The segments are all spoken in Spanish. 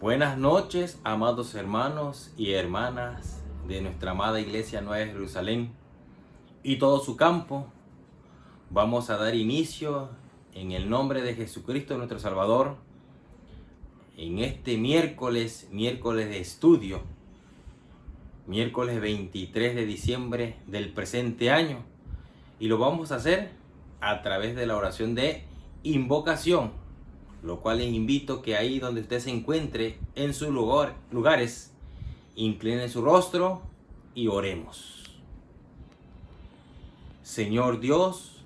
Buenas noches, amados hermanos y hermanas de nuestra amada Iglesia Nueva de Jerusalén y todo su campo. Vamos a dar inicio en el nombre de Jesucristo nuestro Salvador en este miércoles de estudio, miércoles 23 de diciembre del presente año, y lo vamos a hacer a través de la oración de invocación, lo cual les invito que ahí donde usted se encuentre en sus lugares, incline su rostro y oremos. Señor Dios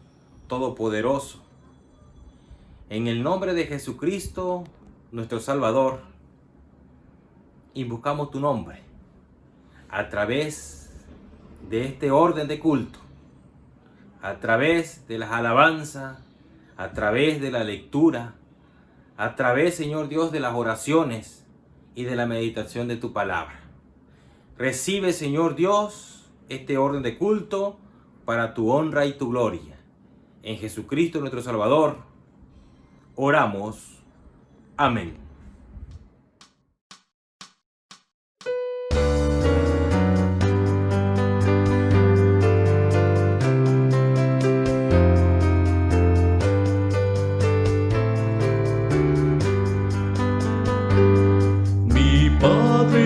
Todopoderoso, en el nombre de Jesucristo, nuestro Salvador, invocamos tu nombre a través de este orden de culto, a través de las alabanzas, a través de la lectura, a través, Señor Dios, de las oraciones y de la meditación de tu palabra. Recibe, Señor Dios, este orden de culto para tu honra y tu gloria. En Jesucristo nuestro Salvador, oramos. Amén.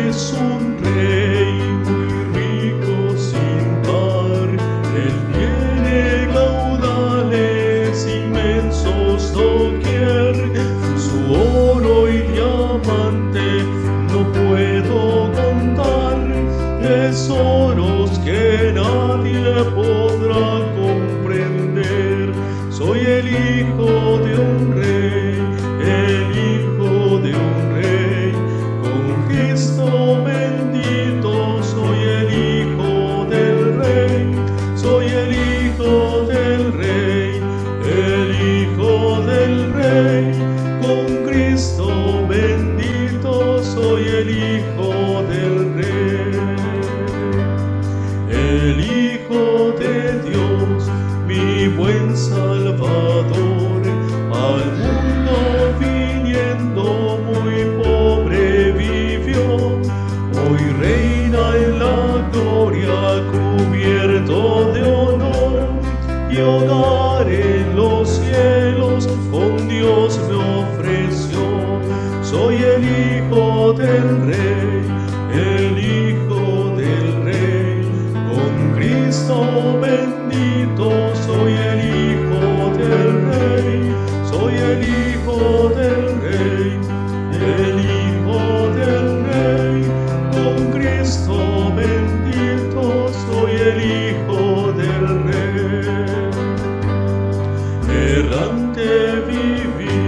Es un rey muy rico sin par, él tiene caudales inmensos doquier, su oro y diamante no puedo contar, tesoros que nadie podrá comprender. Soy el hijo de un rey, el hijo de un rey, con Cristo bendito. Soy el hijo del rey, soy el hijo del rey, el hijo del rey, con Cristo bendito. Soy el hijo del rey, el hijo de Dios, mi buen Salvador, al mundo viniendo muy pobre vivió, hoy reina en la gloria cubierto de honor, y hogar en los cielos con Dios me ofreció. Soy el hijo del rey, el hijo del rey, con Cristo bendito. Soy el hijo del rey, soy el hijo del rey, el hijo del rey, con Cristo bendito. Soy el hijo del rey. Errante viví,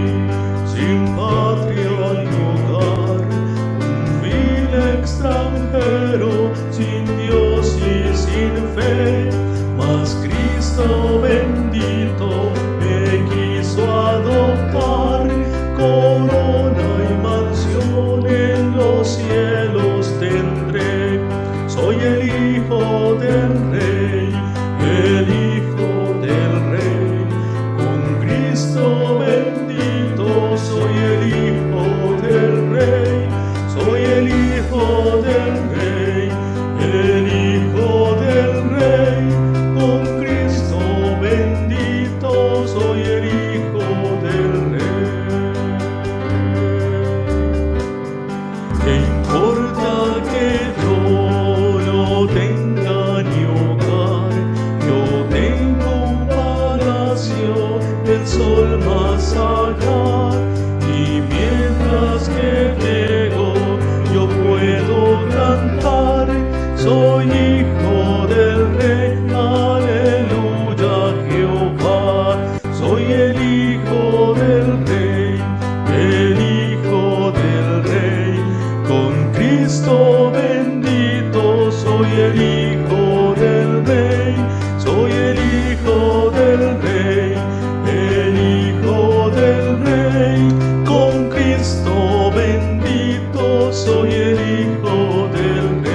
sin patria ni hogar, un vil extranjero, sin Dios y sin fe, mas Cristo bendito me quiso adoptar. Corona y mansión en los cielos tendré. Soy el hijo del rey, el hijo del rey, con Cristo bendito. Soy el hijo del rey, soy el hijo del rey, el hijo del rey, con Cristo bendito. Soy el hijo del rey. ¿Qué importa que yo no tenga ni hogar? Yo tengo un palacio del sol más allá, y mientras que llego yo puedo cantar. Soy hijo del rey, aleluya Jehová. Soy el hijo del rey, el hijo del rey, con Cristo bendito. Soy el hijo del rey, soy el hijo del rey, el hijo del rey, con Cristo bendito. Soy el hijo del rey.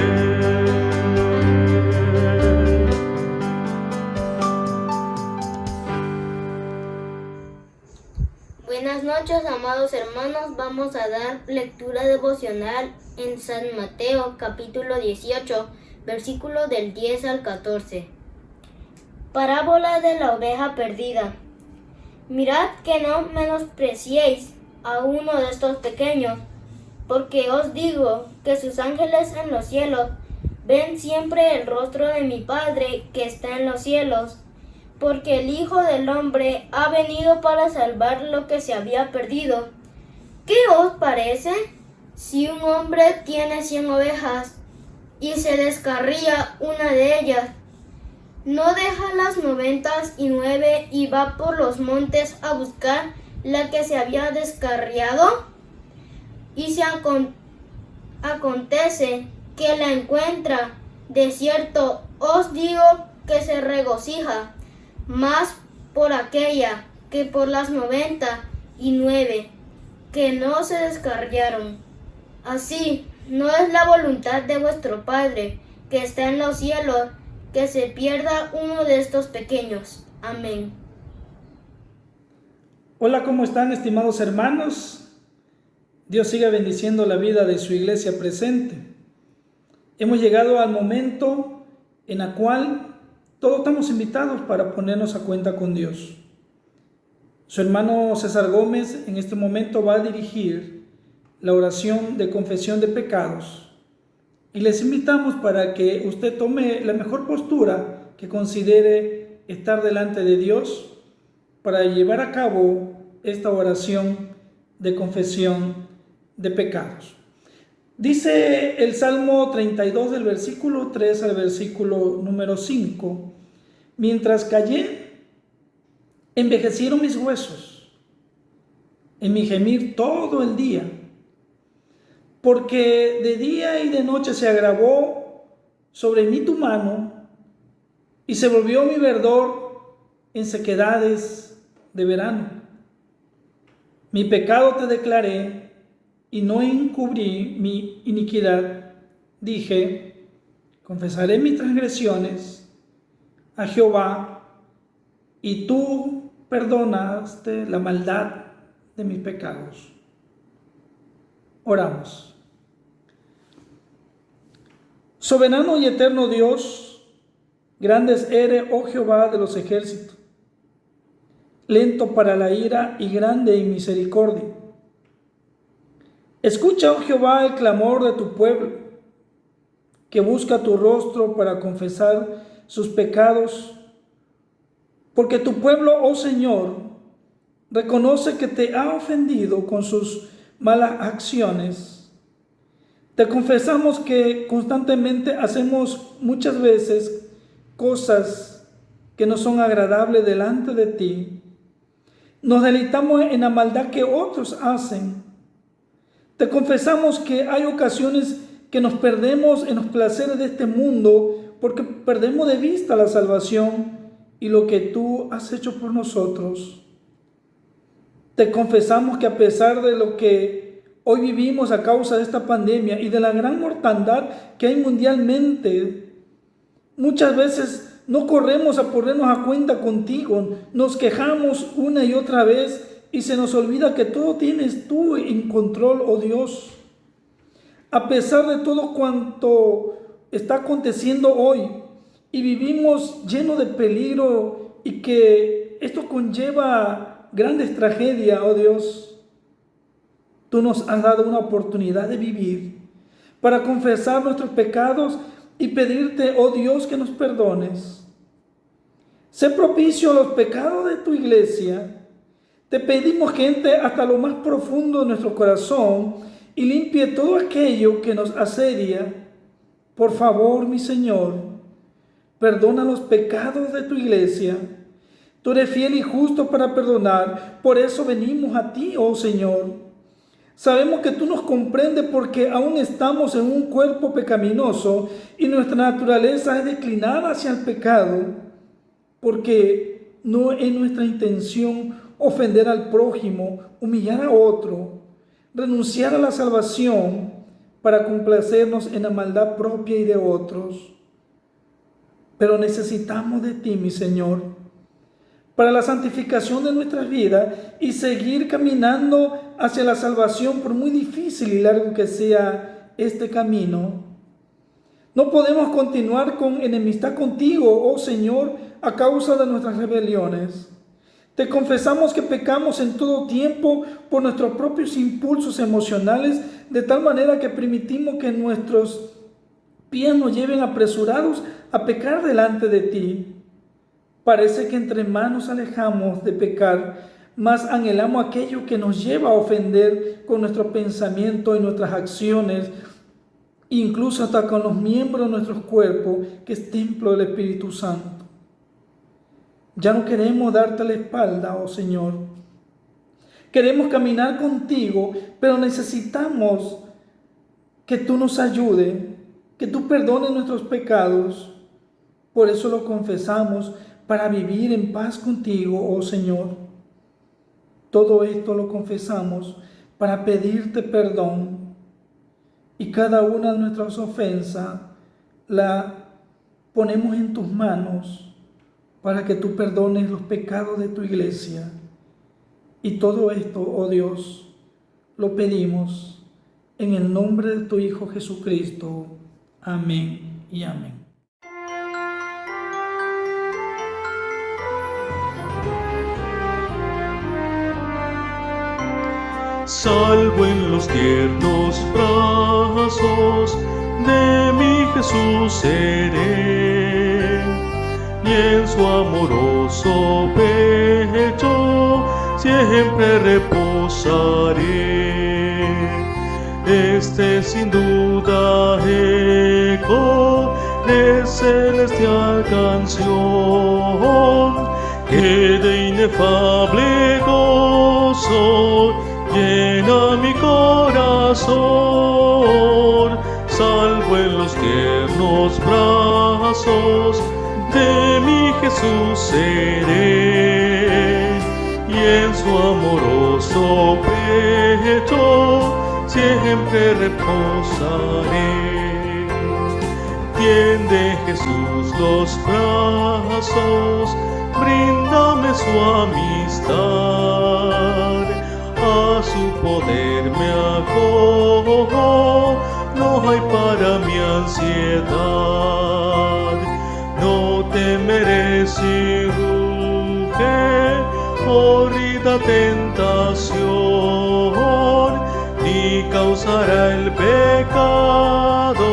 Buenas noches, amados hermanos. Vamos a dar lectura devocional en San Mateo, capítulo 18, versículos del 10 al 14. Parábola de la oveja perdida. Mirad que no menospreciéis a uno de estos pequeños, porque os digo que sus ángeles en los cielos ven siempre el rostro de mi Padre que está en los cielos. Porque el Hijo del Hombre ha venido para salvar lo que se había perdido. ¿Qué os parece? Si un hombre tiene 100 ovejas y se descarría una de ellas, ¿no deja las 99 y va por los montes a buscar la que se había descarriado? Y si acontece que la encuentra, de cierto os digo que se regocija más por aquella que por las 99 que no se descarriaron. Así, no es la voluntad de vuestro Padre que está en los cielos que se pierda uno de estos pequeños. Amén. Hola, ¿cómo están, estimados hermanos? Dios siga bendiciendo la vida de su iglesia presente. Hemos llegado al momento en el cual todos estamos invitados para ponernos a cuenta con Dios. Su hermano César Gómez en este momento va a dirigir la oración de confesión de pecados y les invitamos para que usted tome la mejor postura que considere estar delante de Dios para llevar a cabo esta oración de confesión de pecados. Dice el Salmo 32 del versículo 3 al versículo número 5: mientras callé, envejecieron mis huesos, en mi gemir todo el día, porque de día y de noche se agravó sobre mí tu mano, y se volvió mi verdor en sequedades de verano. Mi pecado te declaré, y no encubrí mi iniquidad. Dije: confesaré mis transgresiones a Jehová, y tú perdonaste la maldad de mis pecados. Oramos. Soberano y eterno Dios, grandes eres, oh Jehová de los ejércitos, lento para la ira y grande en misericordia. Escucha, oh Jehová, el clamor de tu pueblo, que busca tu rostro para confesar sus pecados, porque tu pueblo, oh Señor, reconoce que te ha ofendido con sus malas acciones. Te confesamos que constantemente hacemos muchas veces cosas que no son agradables delante de ti. Nos deleitamos en la maldad que otros hacen. Te confesamos que hay ocasiones que nos perdemos en los placeres de este mundo porque perdemos de vista la salvación y lo que tú has hecho por nosotros. Te confesamos que a pesar de lo que hoy vivimos a causa de esta pandemia y de la gran mortandad que hay mundialmente, muchas veces no corremos a ponernos a cuenta contigo, nos quejamos una y otra vez y se nos olvida que todo tienes tú en control, oh Dios. A pesar de todo cuanto está aconteciendo hoy y vivimos llenos de peligro y que esto conlleva grandes tragedias, oh Dios, tú nos has dado una oportunidad de vivir para confesar nuestros pecados y pedirte, oh Dios, que nos perdones. Sé propicio a los pecados de tu iglesia. Te pedimos que entre hasta lo más profundo de nuestro corazón y limpie todo aquello que nos asedia. Por favor, mi Señor, perdona los pecados de tu iglesia. Tú eres fiel y justo para perdonar. Por eso venimos a ti, oh Señor. Sabemos que tú nos comprendes porque aún estamos en un cuerpo pecaminoso y nuestra naturaleza es declinada hacia el pecado, porque no es nuestra intención ofender al prójimo, humillar a otro, renunciar a la salvación para complacernos en la maldad propia y de otros. Pero necesitamos de ti, mi Señor, para la santificación de nuestras vidas y seguir caminando hacia la salvación, por muy difícil y largo que sea este camino. No podemos continuar con enemistad contigo, oh Señor, a causa de nuestras rebeliones. Te confesamos que pecamos en todo tiempo por nuestros propios impulsos emocionales, de tal manera que permitimos que nuestros pies nos lleven apresurados a pecar delante de ti. Parece que entre más nos alejamos de pecar, más anhelamos aquello que nos lleva a ofender con nuestro pensamiento y nuestras acciones, incluso hasta con los miembros de nuestros cuerpos, que es templo del Espíritu Santo. Ya no queremos darte la espalda, oh Señor. Queremos caminar contigo, pero necesitamos que tú nos ayudes, que tú perdones nuestros pecados. Por eso lo confesamos, para vivir en paz contigo, oh Señor. Todo esto lo confesamos para pedirte perdón, y cada una de nuestras ofensas la ponemos en tus manos para que tú perdones los pecados de tu iglesia. Y todo esto, oh Dios, lo pedimos en el nombre de tu Hijo Jesucristo. Amén y amén. Salvo en los tiernos brazos de mi Jesús seré, y en su amoroso pecho siempre reposaré. Este sin duda eco de celestial canción, que de inefable gozo llena mi corazón. Salvo en los tiernos brazos de mi Jesús seré, y en su amoroso pecho siempre reposaré. Tiende Jesús los brazos, bríndame su amistad, a su poder me acojo, no hay para mi ansiedad. No temeré si ruge horrida tentación, ni causará el pecado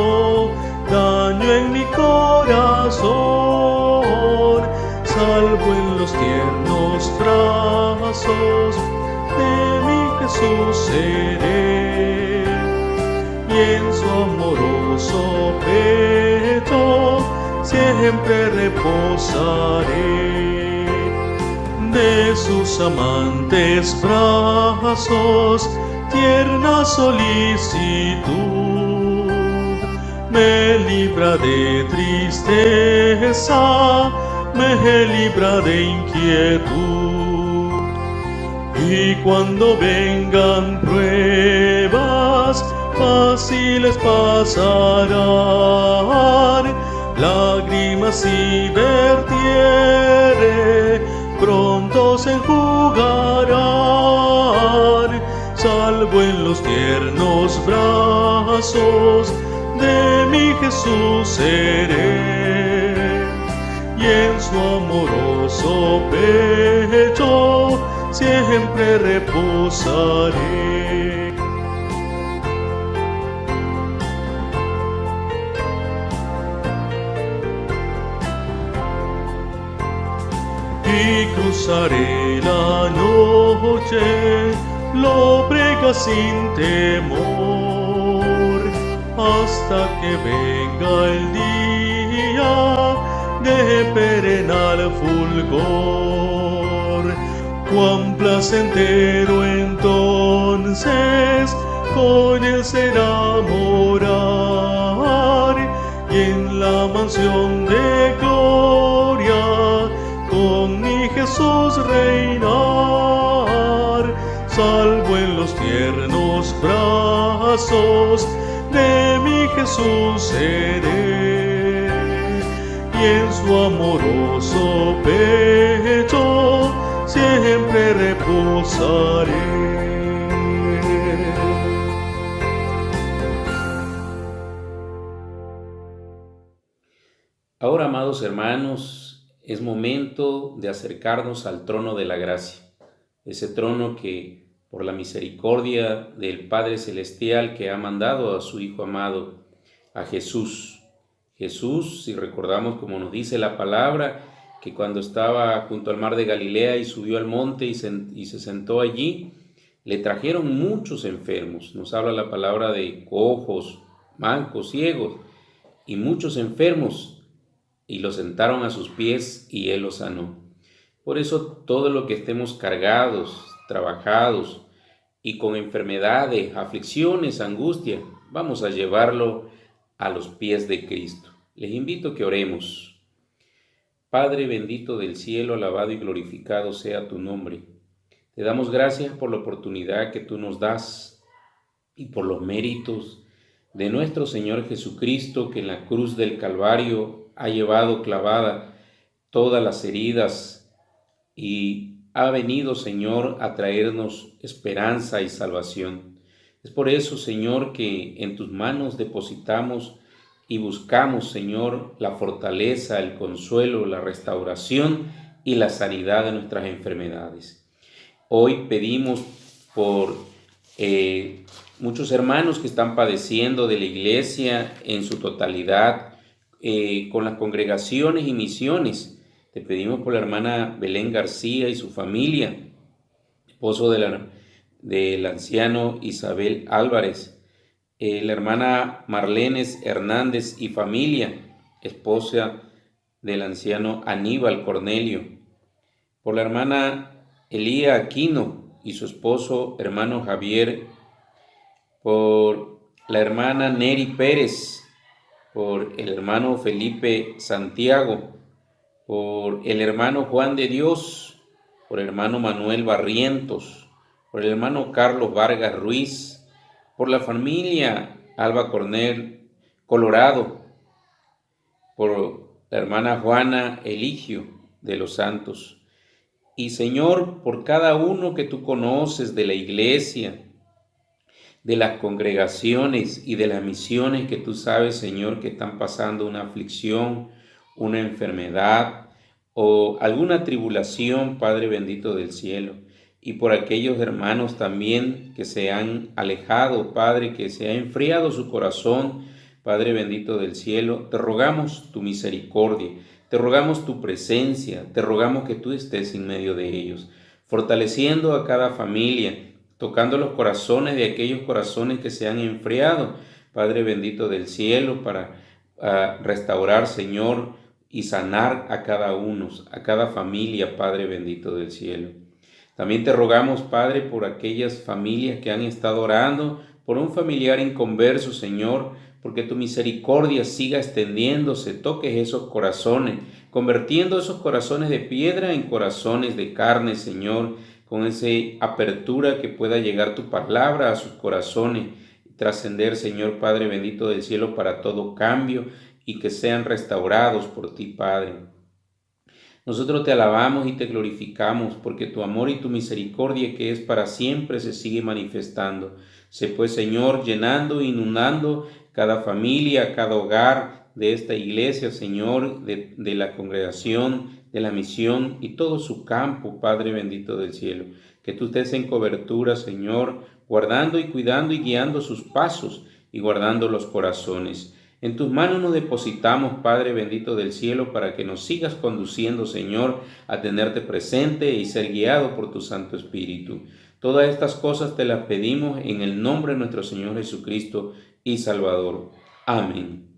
daño en mi corazón. Salvo en los tiernos brazos de mi Jesús seré, y en su amoroso pecho siempre reposaré. De sus amantes brazos tierna solicitud me libra de tristeza, me libra de inquietud. Y cuando vengan pruebas, fáciles pasarán, lágrimas y vertiere, pronto se enjugarán. Salvo en los tiernos brazos de mi Jesús seré, y en su amoroso pecho siempre reposaré. Y cruzaré la noche, lóbrega sin temor, hasta que venga el día de perenal fulgor. Cuán placentero entonces con él será morar, y en la mansión de gloria con mi Jesús reinar. Salvo en los tiernos brazos de mi Jesús seré, y en su amoroso pecho reposaré. Ahora, amados hermanos, es momento de acercarnos al trono de la gracia, ese trono que por la misericordia del Padre Celestial que ha mandado a su Hijo amado, a Jesús. Jesús, si recordamos como nos dice la palabra, que cuando estaba junto al mar de Galilea y subió al monte y se sentó allí, le trajeron muchos enfermos. Nos habla la palabra de cojos, mancos, ciegos y muchos enfermos, y los sentaron a sus pies y él los sanó. Por eso todo lo que estemos cargados, trabajados y con enfermedades, aflicciones, angustia, vamos a llevarlo a los pies de Cristo. Les invito a que oremos. Padre bendito del cielo, alabado y glorificado sea tu nombre. Te damos gracias por la oportunidad que tú nos das y por los méritos de nuestro Señor Jesucristo, que en la cruz del Calvario ha llevado clavada todas las heridas y ha venido, Señor, a traernos esperanza y salvación. Es por eso, Señor, que en tus manos depositamos y buscamos, Señor, la fortaleza, el consuelo, la restauración y la sanidad de nuestras enfermedades. Hoy pedimos por muchos hermanos que están padeciendo de la iglesia en su totalidad, con las congregaciones y misiones. Te pedimos por la hermana Belén García y su familia, esposo del anciano Isabel Álvarez, la hermana Marlenes Hernández y familia, esposa del anciano Aníbal Cornelio, por la hermana Elía Aquino y su esposo hermano Javier, por la hermana Neri Pérez, por el hermano Felipe Santiago, por el hermano Juan de Dios, por el hermano Manuel Barrientos, por el hermano Carlos Vargas Ruiz, por la familia Alba Cornel Colorado, por la hermana Juana Eligio de los Santos. Y Señor, por cada uno que tú conoces de la iglesia, de las congregaciones y de las misiones que tú sabes, Señor, que están pasando una aflicción, una enfermedad o alguna tribulación, Padre bendito del cielo. Y por aquellos hermanos también que se han alejado, Padre, que se ha enfriado su corazón, Padre bendito del cielo, te rogamos tu misericordia, te rogamos tu presencia, te rogamos que tú estés en medio de ellos, fortaleciendo a cada familia, tocando los corazones de aquellos corazones que se han enfriado, Padre bendito del cielo, para restaurar, Señor, y sanar a cada uno, a cada familia, Padre bendito del cielo. También te rogamos, Padre, por aquellas familias que han estado orando por un familiar inconverso, Señor, porque tu misericordia siga extendiéndose, toques esos corazones, convirtiendo esos corazones de piedra en corazones de carne, Señor, con esa apertura que pueda llegar tu palabra a sus corazones y trascender, Señor Padre bendito del cielo, para todo cambio y que sean restaurados por ti, Padre. Nosotros te alabamos y te glorificamos porque tu amor y tu misericordia, que es para siempre, se sigue manifestando. Sé pues, Señor, llenando e inundando cada familia, cada hogar de esta iglesia, Señor, de la congregación, de la misión y todo su campo, Padre bendito del cielo. Que tú estés en cobertura, Señor, guardando y cuidando y guiando sus pasos y guardando los corazones. En tus manos nos depositamos, Padre bendito del cielo, para que nos sigas conduciendo, Señor, a tenerte presente y ser guiado por tu Santo Espíritu. Todas estas cosas te las pedimos en el nombre de nuestro Señor Jesucristo y Salvador. Amén.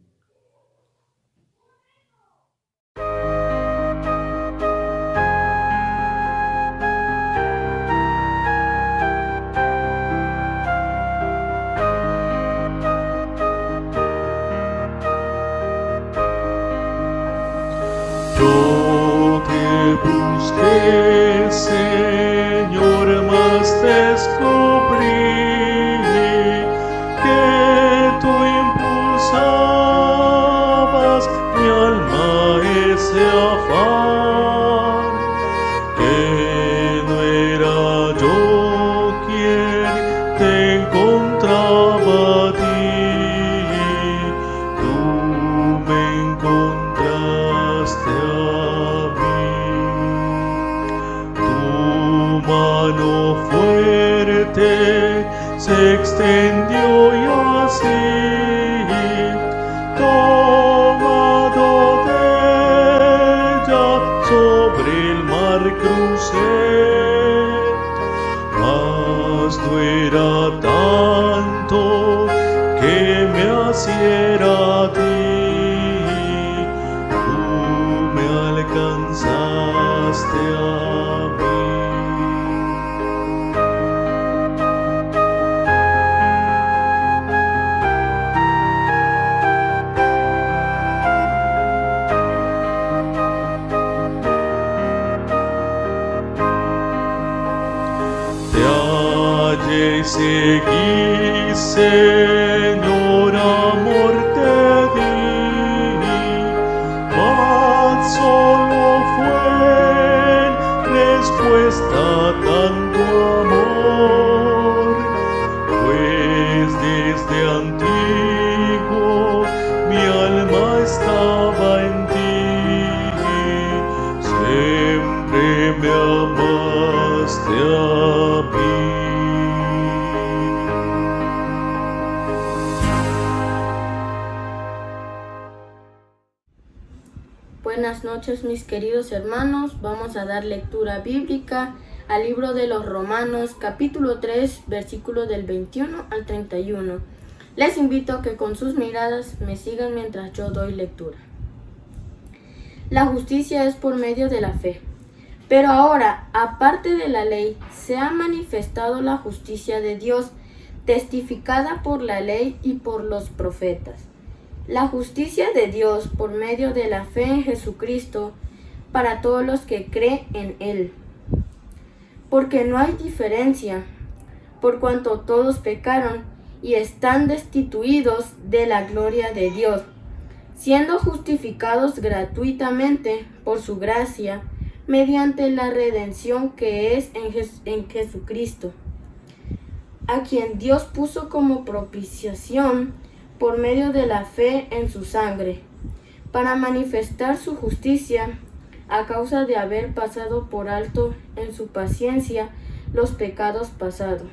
Yo te busqué, Señor, mas descubrí que tú impulsabas mi alma ese afán, que no era se extendió y así, tomado de ella, sobre el mar crucé. Mas no era tanto que me asiera a ti, tú me alcanzaste a mí. Te hallé y seguí, Señor, amor te di, mas solo fue respuesta a tanto amor, pues desde antiguo mi alma estaba en ti, siempre me amaste a mí. Buenas noches, mis queridos hermanos. Vamos a dar lectura bíblica al libro de los Romanos, capítulo 3, versículos del 21 al 31. Les invito a que con sus miradas me sigan mientras yo doy lectura. La justicia es por medio de la fe. Pero ahora, aparte de la ley, se ha manifestado la justicia de Dios, testificada por la ley y por los profetas. La justicia de Dios por medio de la fe en Jesucristo para todos los que creen en Él. Porque no hay diferencia, por cuanto todos pecaron y están destituidos de la gloria de Dios, siendo justificados gratuitamente por su gracia, mediante la redención que es en Jesucristo, a quien Dios puso como propiciación por medio de la fe en su sangre, para manifestar su justicia a causa de haber pasado por alto en su paciencia los pecados pasados,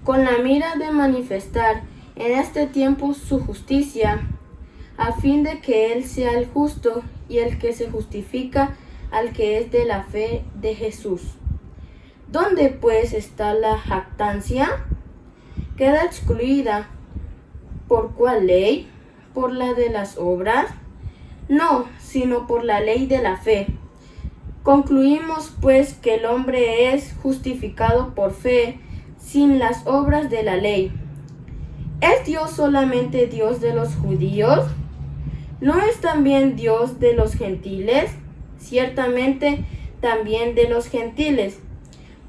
con la mira de manifestar en este tiempo su justicia, a fin de que Él sea el justo y el que se justifica al que es de la fe de Jesús. ¿Dónde pues está la jactancia? Queda excluida. ¿Por cuál ley? ¿Por la de las obras? No, sino por la ley de la fe. Concluimos pues que el hombre es justificado por fe sin las obras de la ley. ¿Es Dios solamente Dios de los judíos? ¿No es también Dios de los gentiles? Ciertamente también de los gentiles,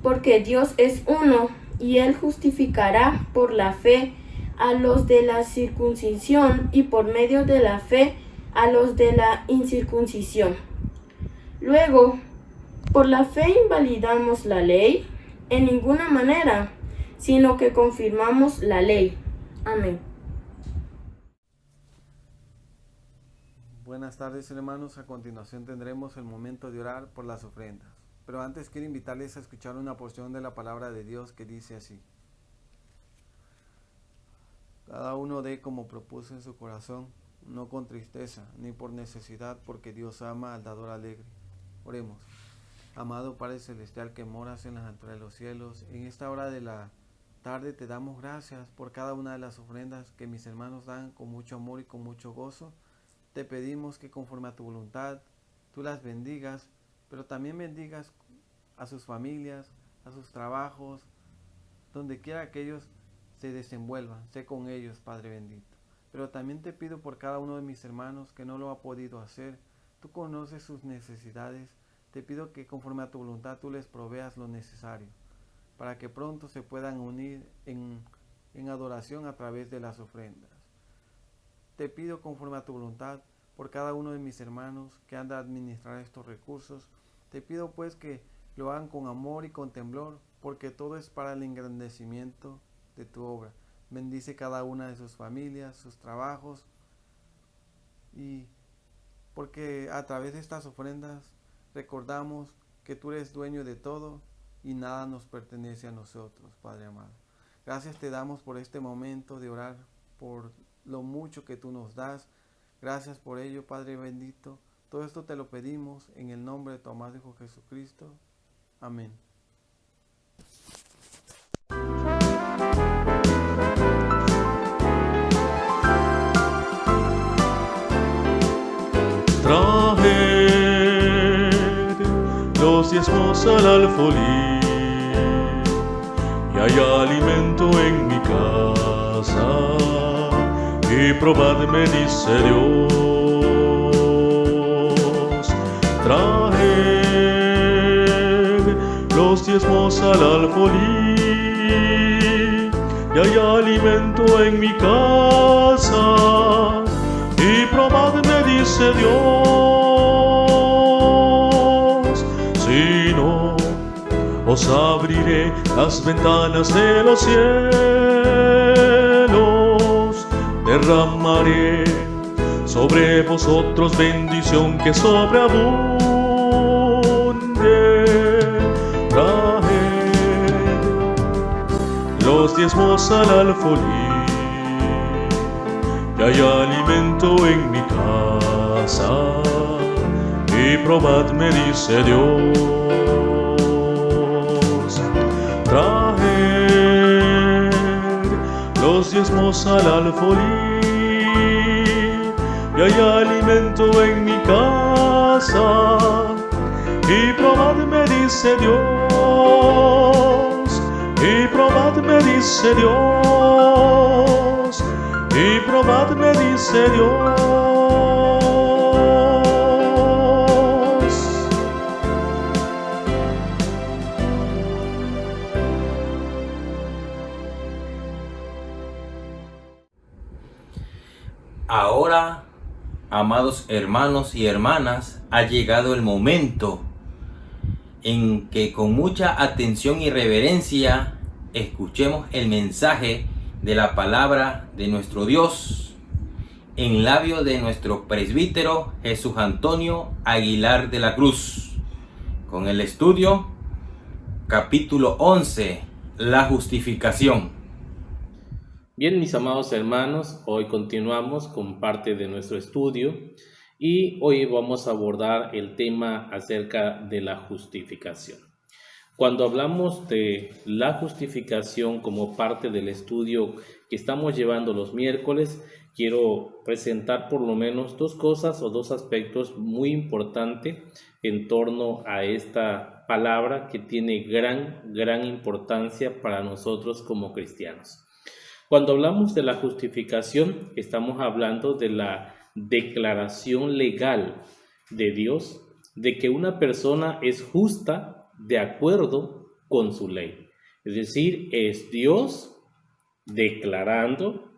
porque Dios es uno, y Él justificará por la fe a los de la circuncisión y por medio de la fe a los de la incircuncisión. Luego, ¿por la fe invalidamos la ley? En ninguna manera, sino que confirmamos la ley. Amén. Buenas tardes, hermanos. A continuación tendremos el momento de orar por las ofrendas. Pero antes quiero invitarles a escuchar una porción de la palabra de Dios que dice así: cada uno dé como propuso en su corazón, no con tristeza ni por necesidad, porque Dios ama al dador alegre. Oremos. Amado Padre Celestial que moras en las alturas de los cielos, en esta hora de la tarde te damos gracias por cada una de las ofrendas que mis hermanos dan con mucho amor y con mucho gozo. Te pedimos que conforme a tu voluntad tú las bendigas, pero también bendigas a sus familias, a sus trabajos, donde quiera que ellos se desenvuelvan, sé con ellos, Padre bendito. Pero también te pido por cada uno de mis hermanos que no lo ha podido hacer. Tú conoces sus necesidades. Te pido que conforme a tu voluntad tú les proveas lo necesario, para que pronto se puedan unir en adoración a través de las ofrendas. Te pido conforme a tu voluntad por cada uno de mis hermanos que han de administrar estos recursos. Te pido pues que lo hagan con amor y con temblor, porque todo es para el engrandecimiento de tu obra. Bendice cada una de sus familias, sus trabajos, y porque a través de estas ofrendas recordamos que tú eres dueño de todo y nada nos pertenece a nosotros, Padre amado. Gracias te damos por este momento de orar, por lo mucho que tú nos das. Gracias por ello, Padre bendito. Todo esto te lo pedimos en el nombre de tu amado Hijo Jesucristo. Amén. Traed los diezmos al alfolí, y hay alimento en mi casa, y probadme, dice Dios. Traed los diezmos al alfolí, y hay alimento en mi casa, y probadme, dice Dios. Si no, os abriré las ventanas de los cielos, derramaré sobre vosotros bendición que sobreabunde. Traed los diezmos al alfolí, y hay alimento en mi casa, y probadme, dice Dios. Traed los diezmos al alfolí, y hay alimento en mi casa, y probadme, dice Dios, y probadme, dice Dios, y probadme, dice Dios. Ahora, amados hermanos y hermanas, ha llegado el momento en que con mucha atención y reverencia escuchemos el mensaje de la palabra de nuestro Dios en labio de nuestro presbítero Jesús Antonio Aguilar de la Cruz, con el estudio capítulo 11, la justificación. Bien, mis amados hermanos, hoy continuamos con parte de nuestro estudio y hoy vamos a abordar el tema acerca de la justificación. Cuando hablamos de la justificación como parte del estudio que estamos llevando los miércoles, quiero presentar por lo menos dos cosas o dos aspectos muy importantes en torno a esta palabra que tiene gran importancia para nosotros como cristianos. Cuando hablamos de la justificación, estamos hablando de la declaración legal de Dios de que una persona es justa de acuerdo con su ley. Es decir, es Dios declarando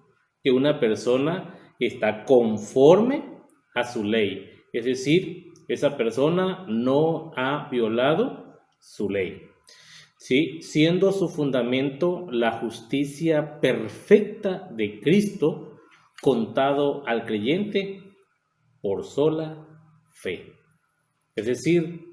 que una persona está conforme a su ley. Es decir, esa persona no ha violado su ley. ¿Sí? Siendo su fundamento la justicia perfecta de Cristo contado al creyente por sola fe. Es decir,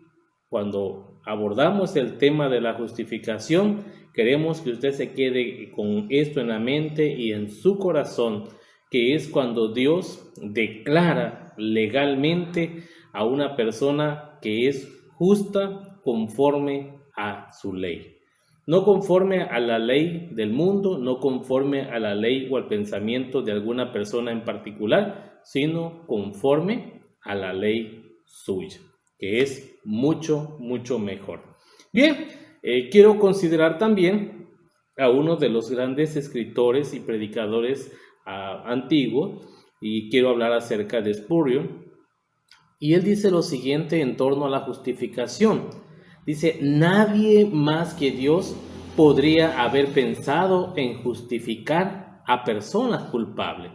cuando abordamos el tema de la justificación, queremos que usted se quede con esto en la mente y en su corazón, que es cuando Dios declara legalmente a una persona que es justa conforme a su ley. No conforme a la ley del mundo, no conforme a la ley o al pensamiento de alguna persona en particular, sino conforme a la ley suya, que es mucho mejor. Bien, quiero considerar también a uno de los grandes escritores y predicadores antiguos, y quiero hablar acerca de Spurgeon, y él dice lo siguiente en torno a la justificación. Dice: nadie más que Dios podría haber pensado en justificar a personas culpables.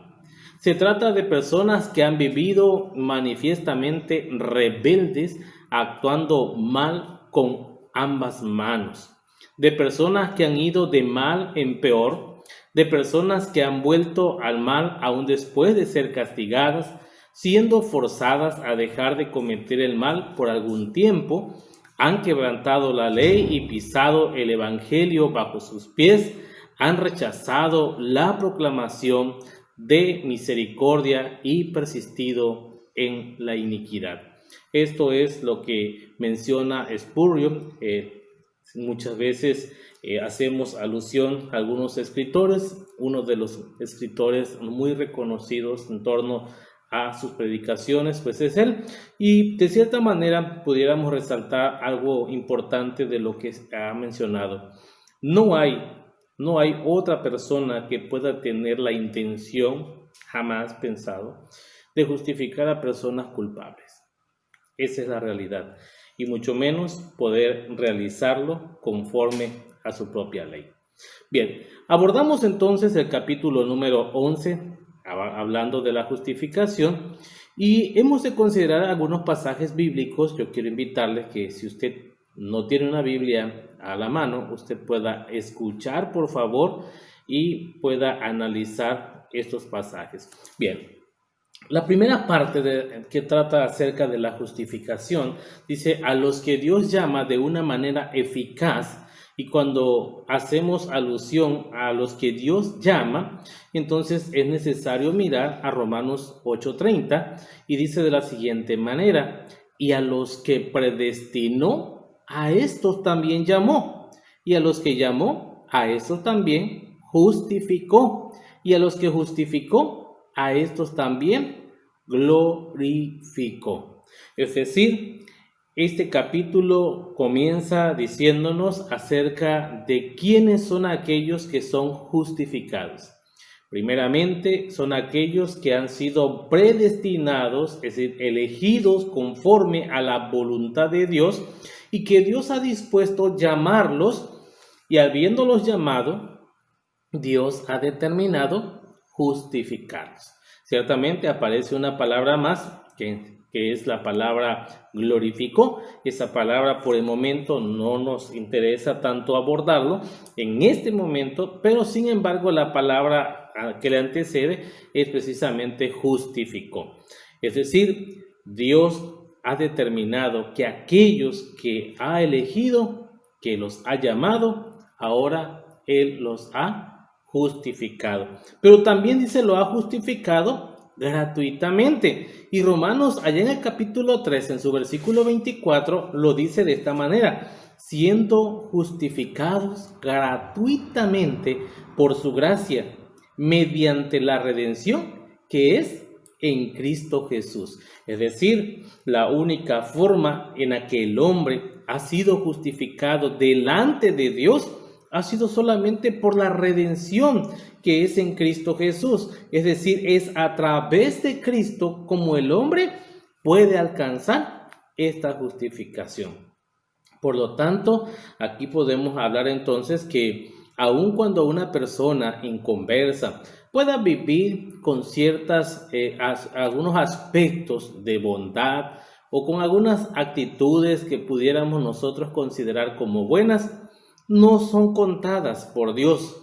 Se trata de personas que han vivido manifiestamente rebeldes, actuando mal con ambas manos, de personas que han ido de mal en peor, de personas que han vuelto al mal aún después de ser castigadas, siendo forzadas a dejar de cometer el mal por algún tiempo, Han quebrantado la ley y pisado el evangelio bajo sus pies. Han rechazado la proclamación de misericordia y persistido en la iniquidad. Esto es lo que menciona Spurgeon. Muchas veces hacemos alusión a algunos escritores. Uno de los escritores muy reconocidos en torno a sus predicaciones pues es él, y de cierta manera pudiéramos resaltar algo importante de lo que ha mencionado. No hay otra persona que pueda tener la intención, jamás pensado, de justificar a personas culpables. Esa es la realidad, y mucho menos poder realizarlo conforme a su propia ley. Bien, abordamos entonces el capítulo número 11, hablando de la justificación, y hemos de considerar algunos pasajes bíblicos. Yo quiero invitarles que si usted no tiene una Biblia a la mano, usted pueda escuchar, por favor, y pueda analizar estos pasajes. Bien, la primera parte que trata acerca de la justificación dice: a los que Dios llama de una manera eficaz. Y cuando hacemos alusión a los que Dios llama, entonces es necesario mirar a Romanos 8:30, y dice de la siguiente manera: y a los que predestinó, a estos también llamó, y a los que llamó, a estos también justificó, y a los que justificó, a estos también glorificó. Es decir, este capítulo comienza diciéndonos acerca de quiénes son aquellos que son justificados. Primeramente, son aquellos que han sido predestinados, es decir, elegidos conforme a la voluntad de Dios, y que Dios ha dispuesto llamarlos, y habiéndolos llamado, Dios ha determinado justificarlos. Ciertamente aparece una palabra más que es la palabra glorificó. Esa palabra por el momento no nos interesa tanto abordarlo en este momento, pero sin embargo la palabra que le antecede es precisamente justificó. Es decir, Dios ha determinado que aquellos que ha elegido, que los ha llamado, ahora Él los ha justificado. Pero también dice, lo ha justificado gratuitamente. Y Romanos, allá en el capítulo 3, en su versículo 24, lo dice de esta manera: siendo justificados gratuitamente por su gracia, mediante la redención que es en Cristo Jesús. Es decir, la única forma en la que el hombre ha sido justificado delante de Dios ha sido solamente por la redención que es en Cristo Jesús. Es decir, es a través de Cristo como el hombre puede alcanzar esta justificación. Por lo tanto, aquí podemos hablar entonces que aun cuando una persona inconversa pueda vivir con algunos aspectos de bondad o con algunas actitudes que pudiéramos nosotros considerar como buenas, no son contadas por Dios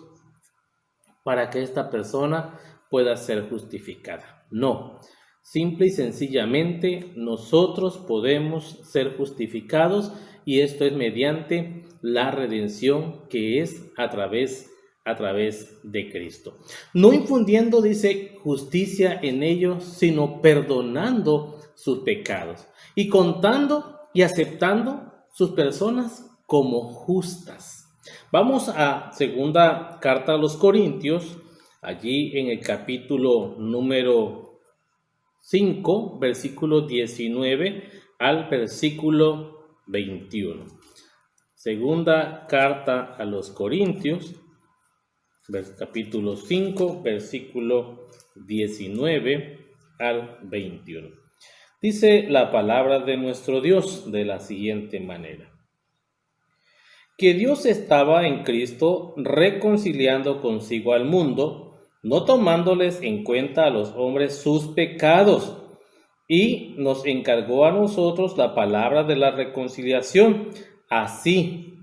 para que esta persona pueda ser justificada. No, simple y sencillamente nosotros podemos ser justificados, y esto es mediante la redención que es a través de Cristo. No infundiendo, dice, justicia en ellos, sino perdonando sus pecados y contando y aceptando sus personas como justas. Vamos a segunda carta a los Corintios, allí en el capítulo número 5, versículo 19 al versículo 21. Segunda carta a los Corintios, capítulo 5, versículo 19 al 21. Dice la palabra de nuestro Dios de la siguiente manera: que Dios estaba en Cristo reconciliando consigo al mundo, no tomándoles en cuenta a los hombres sus pecados, y nos encargó a nosotros la palabra de la reconciliación. Así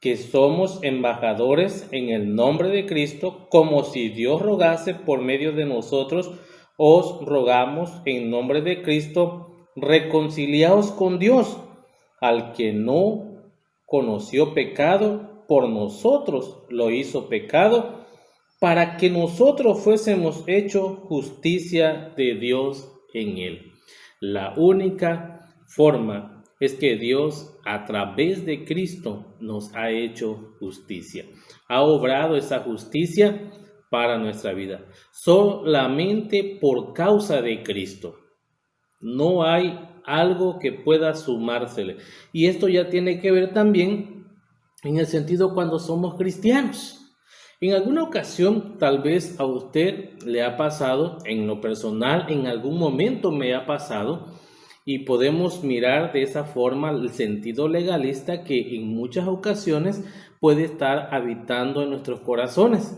que somos embajadores en el nombre de Cristo, como si Dios rogase por medio de nosotros. Os rogamos en nombre de Cristo, reconciliaos con Dios. al que no conoció pecado, por nosotros lo hizo pecado, para que nosotros fuésemos hechos justicia de Dios en él. La única forma es que Dios, a través de Cristo, nos ha hecho justicia. Ha obrado esa justicia para nuestra vida, solamente por causa de Cristo. No hay algo que pueda sumársele. Y esto ya tiene que ver también en el sentido cuando somos cristianos. En alguna ocasión, tal vez a usted le ha pasado, en lo personal, en algún momento me ha pasado, y podemos mirar de esa forma el sentido legalista que en muchas ocasiones puede estar habitando en nuestros corazones.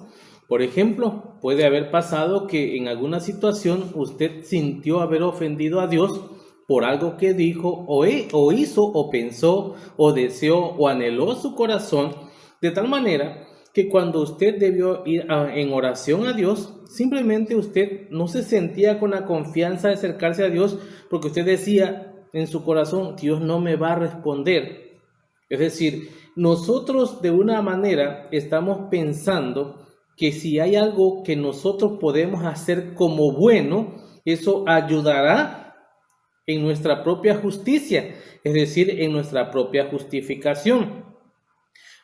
Por ejemplo, puede haber pasado que en alguna situación usted sintió haber ofendido a Dios por algo que dijo o hizo o pensó o deseó o anheló su corazón, de tal manera que cuando usted debió ir en oración a Dios, simplemente usted no se sentía con la confianza de acercarse a Dios porque usted decía en su corazón, Dios no me va a responder. Es decir, nosotros de una manera estamos pensando que si hay algo que nosotros podemos hacer como bueno, eso ayudará en nuestra propia justicia, es decir, en nuestra propia justificación.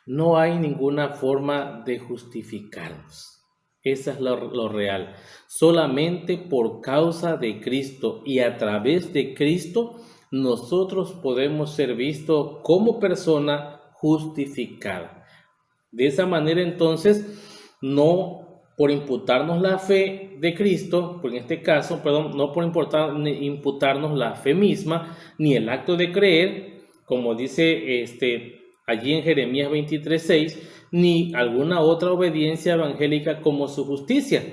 No hay ninguna forma de justificarnos. Esa es lo real. Solamente por causa de Cristo y a través de Cristo nosotros podemos ser vistos como persona justificada. De esa manera entonces, no por imputarnos la fe de Cristo, en este caso, no por imputarnos la fe misma, ni el acto de creer, como dice allí en Jeremías 23:6, ni alguna otra obediencia evangélica como su justicia.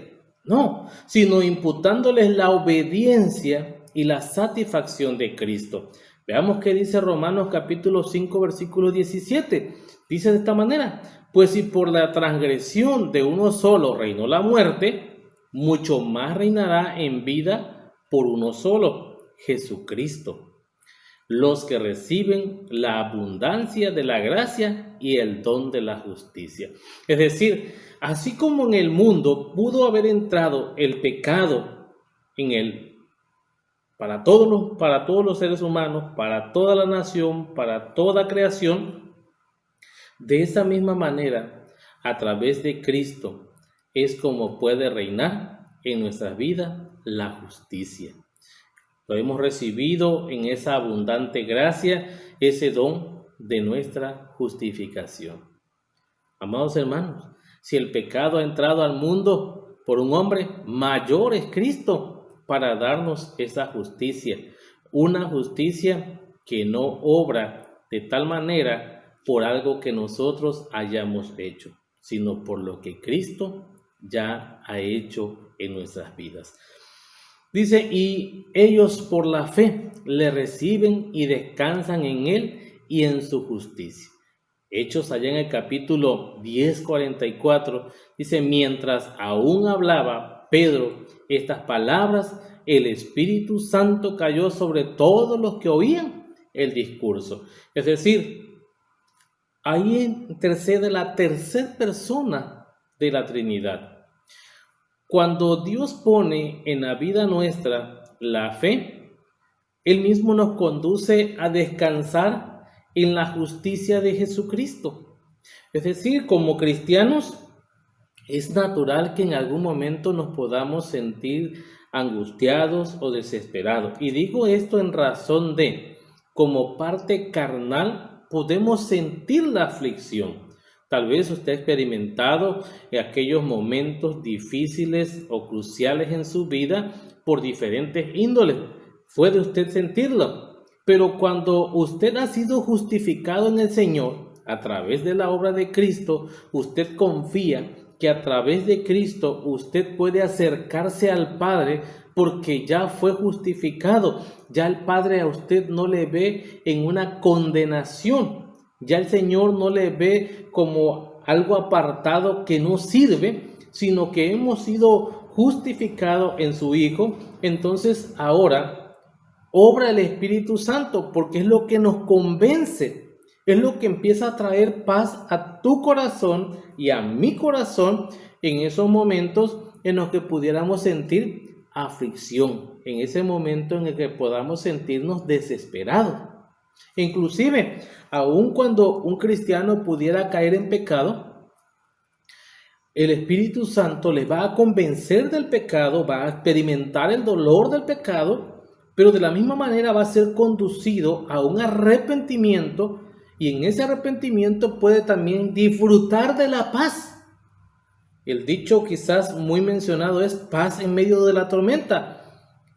No, sino imputándoles la obediencia y la satisfacción de Cristo. Veamos qué dice Romanos capítulo 5, versículo 17. Dice de esta manera: pues si por la transgresión de uno solo reinó la muerte, mucho más reinará en vida por uno solo, Jesucristo, los que reciben la abundancia de la gracia y el don de la justicia. Es decir, así como en el mundo pudo haber entrado el pecado para todos los seres humanos, para toda la nación, para toda creación, de esa misma manera, a través de Cristo, es como puede reinar en nuestras vidas la justicia. Lo hemos recibido en esa abundante gracia, ese don de nuestra justificación. Amados hermanos, si el pecado ha entrado al mundo por un hombre, mayor es Cristo para darnos esa justicia. Una justicia que no obra de tal manera por algo que nosotros hayamos hecho, sino por lo que Cristo ya ha hecho en nuestras vidas. Dice, y ellos por la fe le reciben y descansan en él y en su justicia. Hechos allá en el capítulo 10:44, dice, mientras aún hablaba Pedro estas palabras, el Espíritu Santo cayó sobre todos los que oían el discurso. Es decir, ahí intercede la tercera persona de la Trinidad. Cuando Dios pone en la vida nuestra la fe, Él mismo nos conduce a descansar en la justicia de Jesucristo. Es decir, como cristianos, es natural que en algún momento nos podamos sentir angustiados o desesperados. Y digo esto en razón de, como parte carnal, podemos sentir la aflicción. Tal vez usted ha experimentado aquellos momentos difíciles o cruciales en su vida por diferentes índoles. Puede usted sentirlo. Pero cuando usted ha sido justificado en el Señor a través de la obra de Cristo, usted confía que a través de Cristo usted puede acercarse al Padre porque ya fue justificado. Ya el Padre a usted no le ve en una condenación. Ya el Señor no le ve como algo apartado que no sirve, sino que hemos sido justificados en su Hijo. Entonces ahora obra del Espíritu Santo, porque es lo que nos convence, es lo que empieza a traer paz a tu corazón y a mi corazón en esos momentos en los que pudiéramos sentir aflicción, en ese momento en el que podamos sentirnos desesperados. Inclusive, aun cuando un cristiano pudiera caer en pecado, el Espíritu Santo les va a convencer del pecado, va a experimentar el dolor del pecado, pero de la misma manera va a ser conducido a un arrepentimiento, y en ese arrepentimiento puede también disfrutar de la paz. El dicho quizás muy mencionado es paz en medio de la tormenta,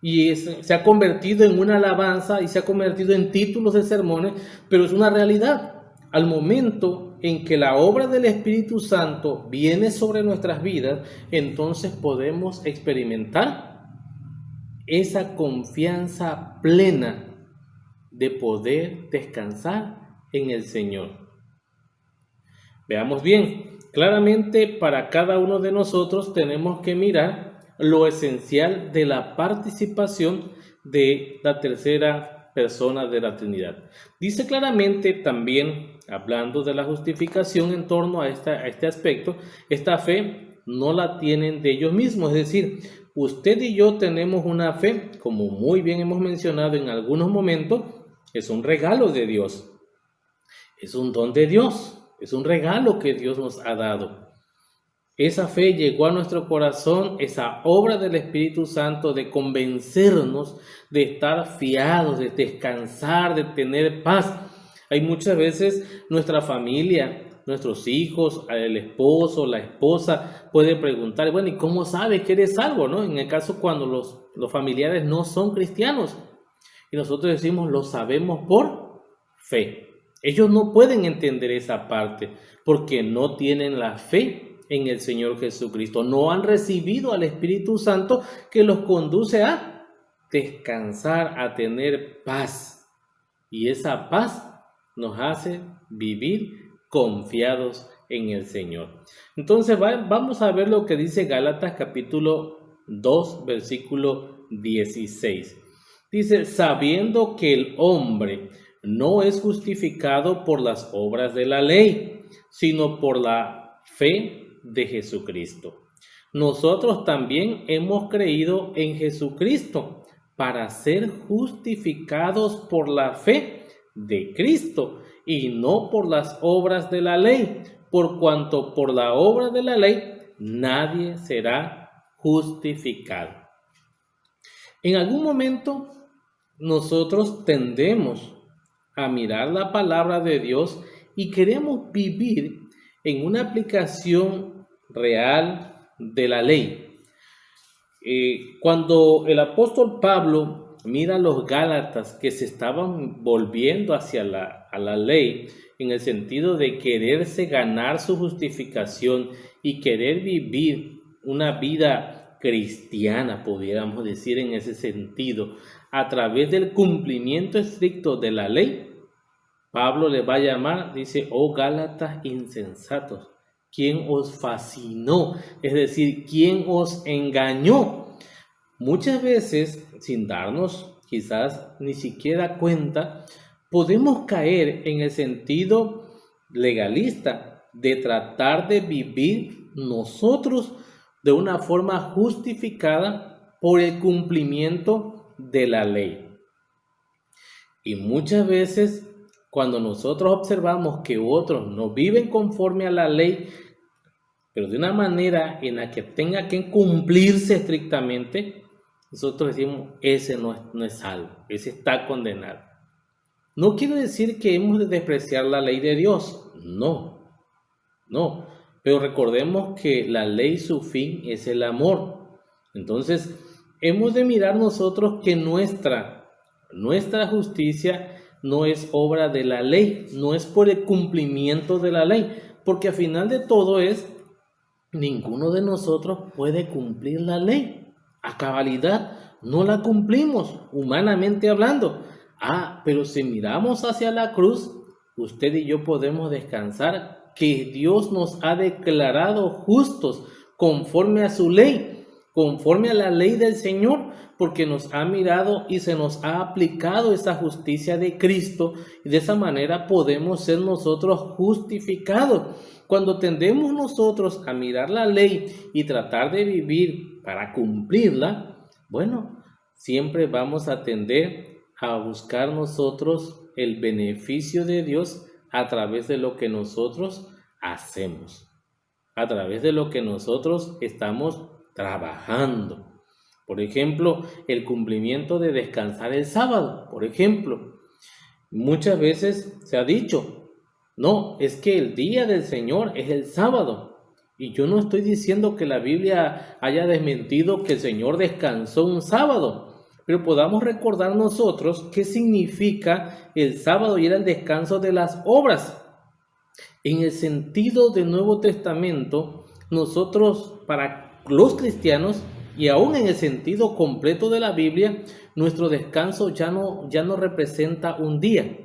y se ha convertido en una alabanza y se ha convertido en títulos de sermones, pero es una realidad. Al momento en que la obra del Espíritu Santo viene sobre nuestras vidas, entonces podemos experimentar esa confianza plena de poder descansar en el Señor. Veamos bien, claramente para cada uno de nosotros tenemos que mirar lo esencial de la participación de la tercera persona de la Trinidad. Dice claramente también, hablando de la justificación en torno a este aspecto, esta fe no la tienen de ellos mismos, es decir, usted y yo tenemos una fe, como muy bien hemos mencionado en algunos momentos, es un regalo de Dios, es un don de Dios, es un regalo que Dios nos ha dado. Esa fe llegó a nuestro corazón, esa obra del Espíritu Santo de convencernos, de estar fiados, de descansar, de tener paz. Hay muchas veces nuestra familia, nuestros hijos, el esposo, la esposa puede preguntar, bueno, ¿y cómo sabes que eres salvo, no? En el caso cuando los familiares no son cristianos, y nosotros decimos, lo sabemos por fe. Ellos no pueden entender esa parte porque no tienen la fe en el Señor Jesucristo. No han recibido al Espíritu Santo que los conduce a descansar, a tener paz. Y esa paz nos hace vivir confiados en el Señor. Entonces vamos a ver lo que dice Gálatas capítulo 2, versículo 16. Dice, sabiendo que el hombre no es justificado por las obras de la ley, sino por la fe de Jesucristo. Nosotros también hemos creído en Jesucristo para ser justificados por la fe de Cristo y no por las obras de la ley, por cuanto por la obra de la ley nadie será justificado. En algún momento nosotros tendemos a mirar la palabra de Dios y queremos vivir en una aplicación real de la ley. Cuando el apóstol Pablo mira a los Gálatas que se estaban volviendo hacia la ley, en el sentido de quererse ganar su justificación y querer vivir una vida cristiana, pudiéramos decir en ese sentido, a través del cumplimiento estricto de la ley, Pablo le va a llamar, dice, oh Gálatas insensatos, ¿quién os fascinó? Es decir, ¿quién os engañó? Muchas veces, sin darnos quizás ni siquiera cuenta, podemos caer en el sentido legalista de tratar de vivir nosotros de una forma justificada por el cumplimiento de la ley. Y muchas veces cuando nosotros observamos que otros no viven conforme a la ley, pero de una manera en la que tenga que cumplirse estrictamente, nosotros decimos, ese no es salvo, ese está condenado. No quiere decir que hemos de despreciar la ley de Dios, no, pero recordemos que la ley, su fin es el amor. Entonces, hemos de mirar nosotros que nuestra justicia no es obra de la ley, no es por el cumplimiento de la ley, porque al final de todo ninguno de nosotros puede cumplir la ley. A cabalidad no la cumplimos, humanamente hablando. Pero si miramos hacia la cruz, usted y yo podemos descansar que Dios nos ha declarado justos conforme a su ley. conforme a la ley del Señor, porque nos ha mirado y se nos ha aplicado esa justicia de Cristo, y de esa manera podemos ser nosotros justificados. Cuando tendemos nosotros a mirar la ley y tratar de vivir para cumplirla, bueno, siempre vamos a tender a buscar nosotros el beneficio de Dios a través de lo que nosotros hacemos, a través de lo que nosotros estamos trabajando. Por ejemplo, el cumplimiento de descansar el sábado. Por ejemplo, muchas veces se ha dicho, no, es que el día del Señor es el sábado. Y yo no estoy diciendo que la Biblia haya desmentido que el Señor descansó un sábado, pero podamos recordar nosotros qué significa el sábado, y era el descanso de las obras. En el sentido del Nuevo Testamento, nosotros, para los cristianos, y aún en el sentido completo de la Biblia, nuestro descanso ya no representa un día.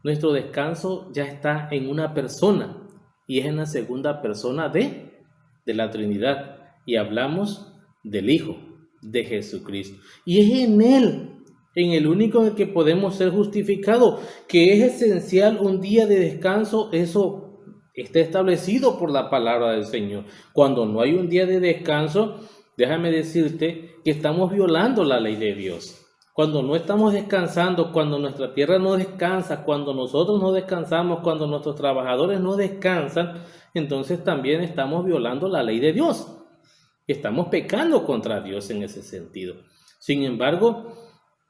Nuestro descanso ya está en una persona, y es en la segunda persona de la Trinidad. Y hablamos del Hijo, de Jesucristo. Y es en Él, en el único en el que podemos ser justificados, que es esencial un día de descanso. Eso está establecido por la palabra del Señor. Cuando no hay un día de descanso, déjame decirte que estamos violando la ley de Dios. Cuando no estamos descansando, cuando nuestra tierra no descansa, cuando nosotros no descansamos, cuando nuestros trabajadores no descansan, entonces también estamos violando la ley de Dios. Estamos pecando contra Dios en ese sentido. Sin embargo,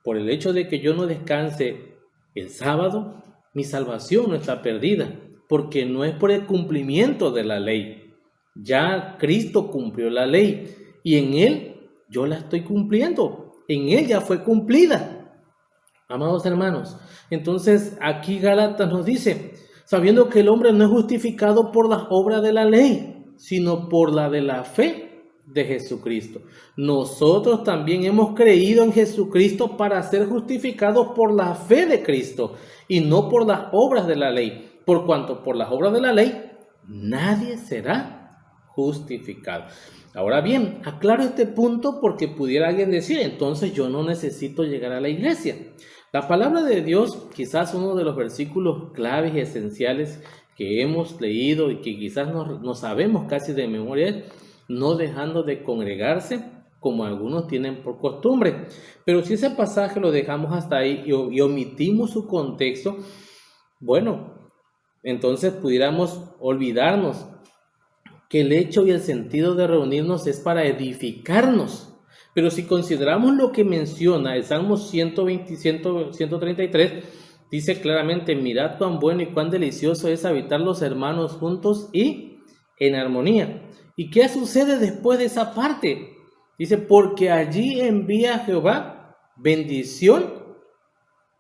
por el hecho de que yo no descanse el sábado, mi salvación no está perdida, porque no es por el cumplimiento de la ley. Ya Cristo cumplió la ley y en Él yo la estoy cumpliendo. En Él ya fue cumplida. Amados hermanos, entonces aquí Gálatas nos dice, sabiendo que el hombre no es justificado por las obras de la ley, sino por la de la fe de Jesucristo. Nosotros también hemos creído en Jesucristo para ser justificados por la fe de Cristo y no por las obras de la ley, por cuanto por las obras de la ley nadie será justificado. Ahora bien, aclaro este punto porque pudiera alguien decir, entonces yo no necesito llegar a la iglesia. La palabra de Dios, quizás uno de los versículos claves y esenciales que hemos leído y que quizás no sabemos casi de memoria, es no dejando de congregarse como algunos tienen por costumbre. Pero si ese pasaje lo dejamos hasta ahí y omitimos su contexto, bueno, entonces pudiéramos olvidarnos que el hecho y el sentido de reunirnos es para edificarnos. Pero si consideramos lo que menciona el Salmo 133, dice claramente, mirad cuán bueno y cuán delicioso es habitar los hermanos juntos y en armonía. ¿Y qué sucede después de esa parte? Dice, porque allí envía Jehová bendición,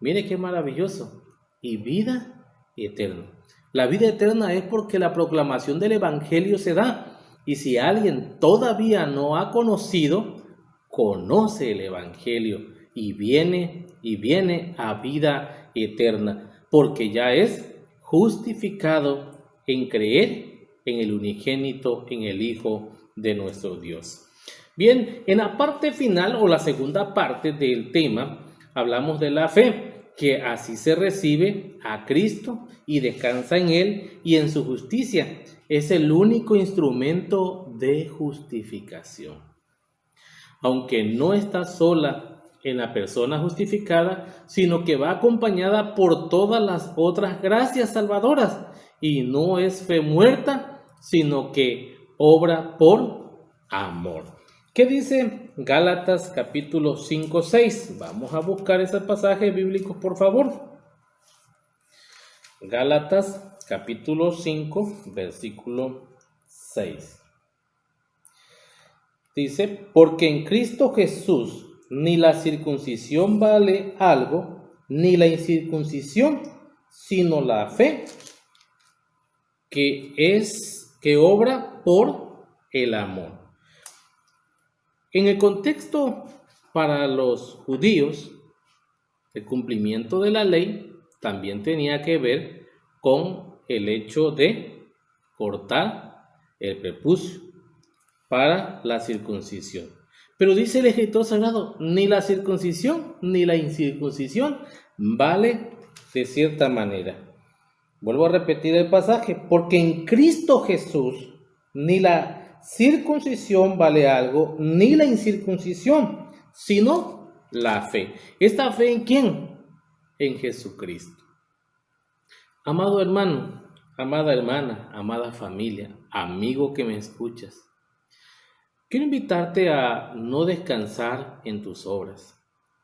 mire qué maravilloso, y vida eterna. La vida eterna es porque la proclamación del Evangelio se da. Y si alguien todavía no ha conocido, conoce el Evangelio y viene a vida eterna, porque ya es justificado en creer en el unigénito, en el Hijo de nuestro Dios. Bien, en la parte final o la segunda parte del tema, hablamos de la fe, que así se recibe a Cristo y descansa en Él y en su justicia. Es el único instrumento de justificación. Aunque no está sola en la persona justificada, sino que va acompañada por todas las otras gracias salvadoras. Y no es fe muerta, sino que obra por amor. ¿Qué dice Gálatas capítulo 5, 6? Vamos a buscar ese pasaje bíblico, por favor. Gálatas capítulo 5, versículo 6. Dice, porque en Cristo Jesús ni la circuncisión vale algo, ni la incircuncisión, sino la fe, que obra por el amor. En el contexto para los judíos, el cumplimiento de la ley también tenía que ver con el hecho de cortar el prepucio para la circuncisión. Pero dice el escritor sagrado, ni la circuncisión ni la incircuncisión vale de cierta manera. Vuelvo a repetir el pasaje, porque en Cristo Jesús ni la circuncisión vale algo, ni la incircuncisión, sino la fe. ¿Esta fe en quién? En Jesucristo. Amado hermano, amada hermana, amada familia, amigo que me escuchas, quiero invitarte a no descansar en tus obras,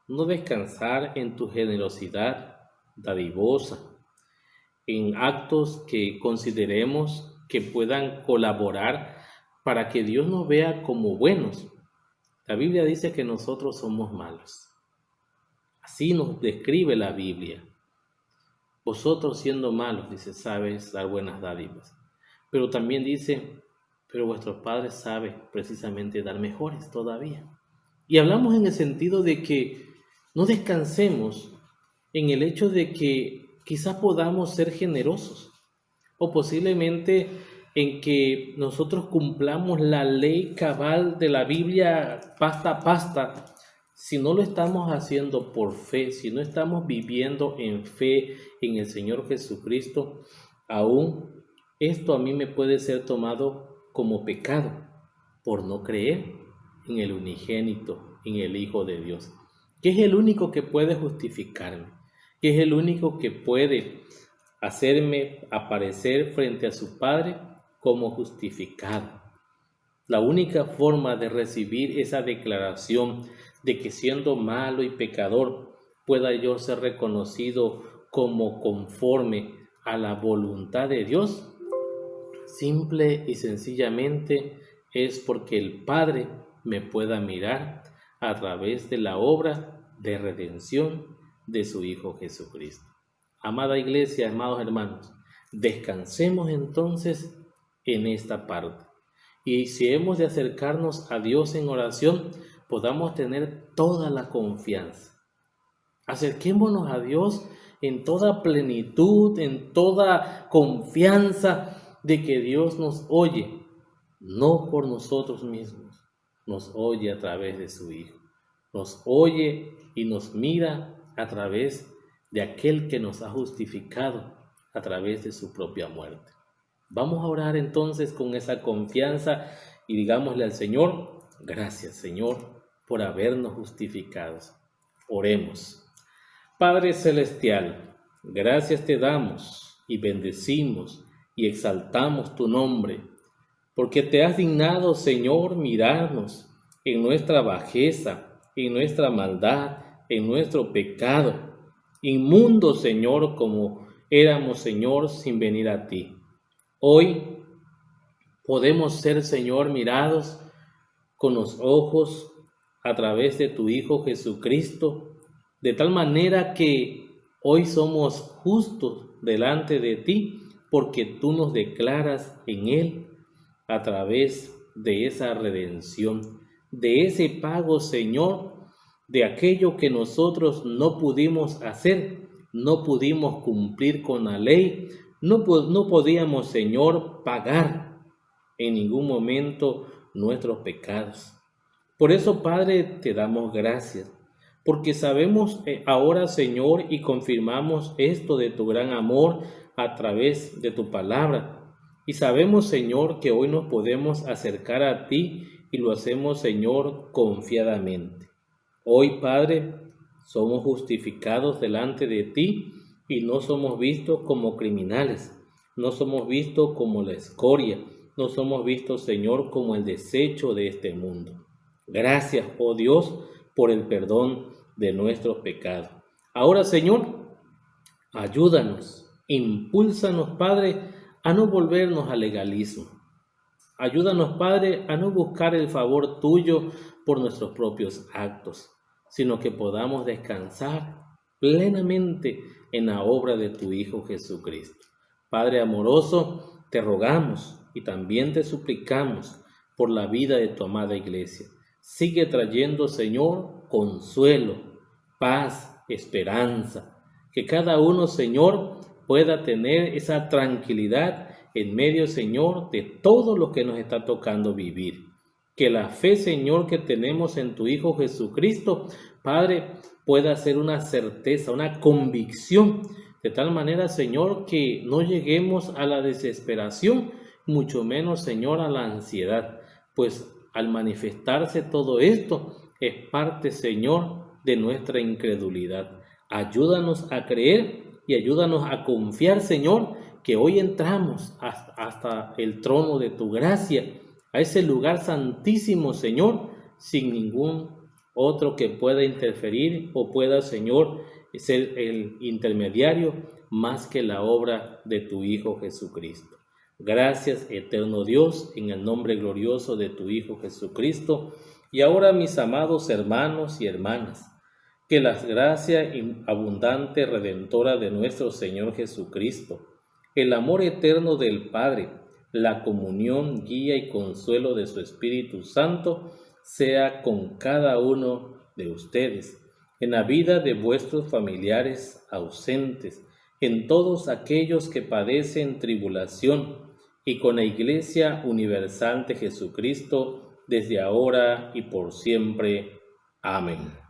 no descansar en tu generosidad dadivosa, en actos que consideremos que puedan colaborar para que Dios nos vea como buenos. La Biblia dice que nosotros somos malos. Así nos describe la Biblia. Vosotros siendo malos, dice, sabes dar buenas dádivas. Pero también dice, pero vuestros padres saben precisamente dar mejores todavía. Y hablamos en el sentido de que no descansemos en el hecho de que quizás podamos ser generosos, o posiblemente en que nosotros cumplamos la ley cabal de la Biblia pasta a pasta. Si no lo estamos haciendo por fe, si no estamos viviendo en fe en el Señor Jesucristo, aún esto a mí me puede ser tomado como pecado por no creer en el unigénito, en el Hijo de Dios, que es el único que puede justificarme, que es el único que puede hacerme aparecer frente a su Padre como justificado. La única forma de recibir esa declaración de que siendo malo y pecador pueda yo ser reconocido como conforme a la voluntad de Dios, simple y sencillamente es porque el Padre me pueda mirar a través de la obra de redención de su Hijo Jesucristo. Amada iglesia, amados hermanos, descansemos entonces en esta parte. Y si hemos de acercarnos a Dios en oración, podamos tener toda la confianza. Acerquémonos a Dios en toda plenitud, en toda confianza de que Dios nos oye, no por nosotros mismos, nos oye a través de su Hijo, nos oye y nos mira a través de aquel que nos ha justificado a través de su propia muerte. Vamos a orar entonces con esa confianza y digámosle al Señor, gracias Señor por habernos justificados. Oremos. Padre Celestial, gracias te damos y bendecimos y exaltamos tu nombre, porque te has dignado, Señor, mirarnos en nuestra bajeza, en nuestra maldad, en nuestro pecado, inmundo, Señor, como éramos, Señor, sin venir a ti. Hoy podemos ser, Señor, mirados con los ojos a través de tu Hijo Jesucristo, de tal manera que hoy somos justos delante de ti, porque tú nos declaras en Él a través de esa redención, de ese pago, Señor, de aquello que nosotros no pudimos hacer, no pudimos cumplir con la ley, no podíamos, Señor, pagar en ningún momento nuestros pecados. Por eso, Padre, te damos gracias, porque sabemos ahora, Señor, y confirmamos esto de tu gran amor a través de tu palabra. Y sabemos, Señor, que hoy nos podemos acercar a ti y lo hacemos, Señor, confiadamente. Hoy, Padre, somos justificados delante de ti y no somos vistos como criminales, no somos vistos como la escoria, no somos vistos, Señor, como el desecho de este mundo. Gracias, oh Dios, por el perdón de nuestros pecados. Ahora, Señor, ayúdanos, impúlsanos, Padre, a no volvernos al legalismo. Ayúdanos, Padre, a no buscar el favor tuyo por nuestros propios actos, sino que podamos descansar plenamente en la obra de tu Hijo Jesucristo. Padre amoroso, te rogamos y también te suplicamos por la vida de tu amada iglesia. Sigue trayendo, Señor, consuelo, paz, esperanza, que cada uno, Señor, pueda tener esa tranquilidad en medio, Señor, de todo lo que nos está tocando vivir. que la fe, Señor, que tenemos en tu Hijo Jesucristo, Padre, pueda ser una certeza, una convicción, de tal manera, Señor, que no lleguemos a la desesperación, mucho menos, Señor, a la ansiedad, pues al manifestarse todo esto es parte, Señor, de nuestra incredulidad. Ayúdanos a creer y ayúdanos a confiar, Señor, que hoy entramos hasta el trono de tu gracia, a ese lugar santísimo, Señor, sin ningún otro que pueda interferir o pueda, Señor, ser el intermediario más que la obra de tu Hijo Jesucristo. Gracias, eterno Dios, en el nombre glorioso de tu Hijo Jesucristo. Y ahora, mis amados hermanos y hermanas, que la gracia abundante redentora de nuestro Señor Jesucristo, el amor eterno del Padre, la comunión, guía y consuelo de su Espíritu Santo sea con cada uno de ustedes, en la vida de vuestros familiares ausentes, en todos aquellos que padecen tribulación, y con la Iglesia universal de Jesucristo, desde ahora y por siempre. Amén.